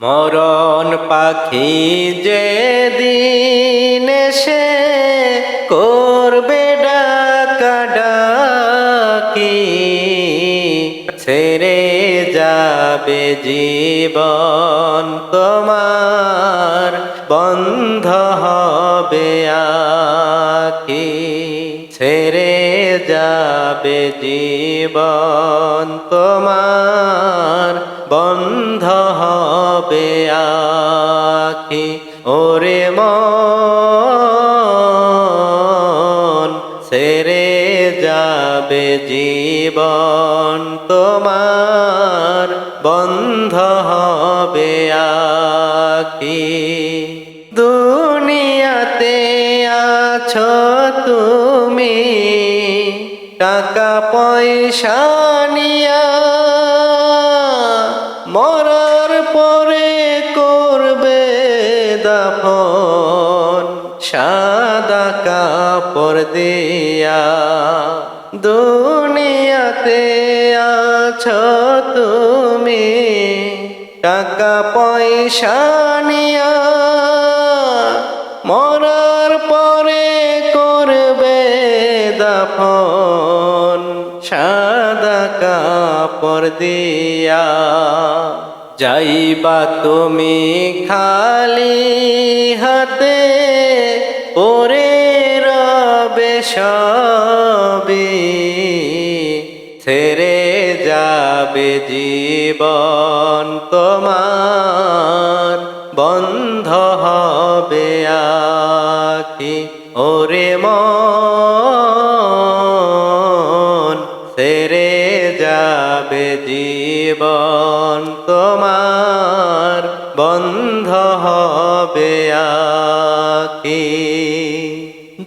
মরণ পাখি যেদিন এসে করবে ডাকাডাকি, ছেড়ে যাবে জীবন তোমার, বন্ধ হবে আঁখি। ছেড়ে যাবে জীবন তোমার, বন্ধ হবে আঁখি। ওরে মন, ছেড়ে যাবে জীবন তোমার, বন্ধ হবে আঁখি। দুনিয়াতে আছো তুমি টাকা পয়সা নিয়া, মরার পরে করবে দাফন সাদা কাপড় দিয়া। দুনিয়াতে আছো তুমি টাকা পয়সা নিয়া, মরার পরে করবে দাফন সাদা কাপড় দিয়া। যাইবা তুমি খালি হাতে, পরে রবে সবই, ছেড়ে যাবে জীবন তোমার, বন্ধ হবে আঁখি। ওরে মন, ছেড়ে যাবে জীবন তোমার, বন্ধ হবে আঁখি।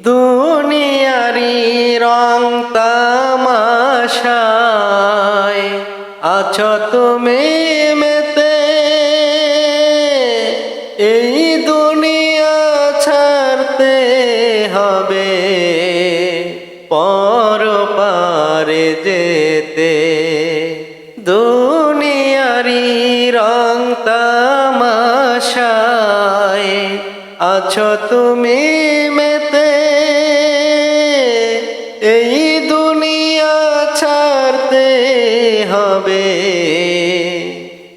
দুনিয়ারি রং তামাশায় আছো তুমি মেতে, এই দুনিয়া ছাড়তে হবে পরপারে যেতে। দুনিয়ারি রং তামাশায় আছো তুমি মেতে, এই দুনিয়া ছাড়তে হবে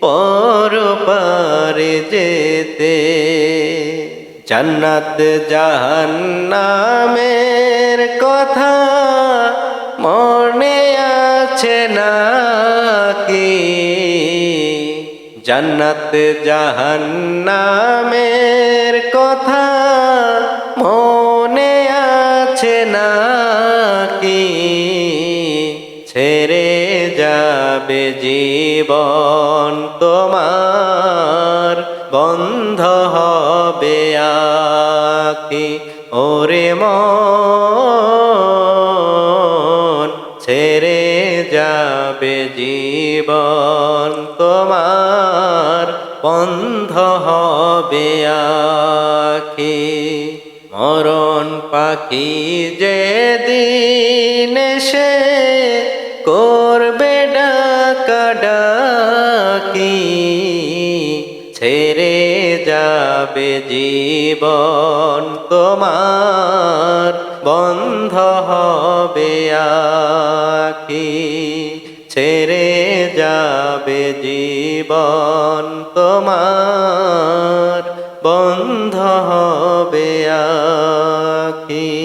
পরপারে যেতে। জান্নাত জাহান্নামের কথা মনে আছে নাকি? জান্নাত জাহান্নামের কথা মনে আছে নাকি? ছেড়ে যাবে জীবন তোমার, বন্ধ হবে আঁখি। ওরে মন, ছেড়ে যাবে জীবন তোমার, বন্ধ হবে আঁখি। মরণ পাখি যেদিন এসে করবে ডাকাডাকি, ছেড়ে যাবে জীবন তোমার, বন্ধ হবে আঁখি। ছেড়ে যাবে জীবন তোমার, বন্ধ হবে আঁখি।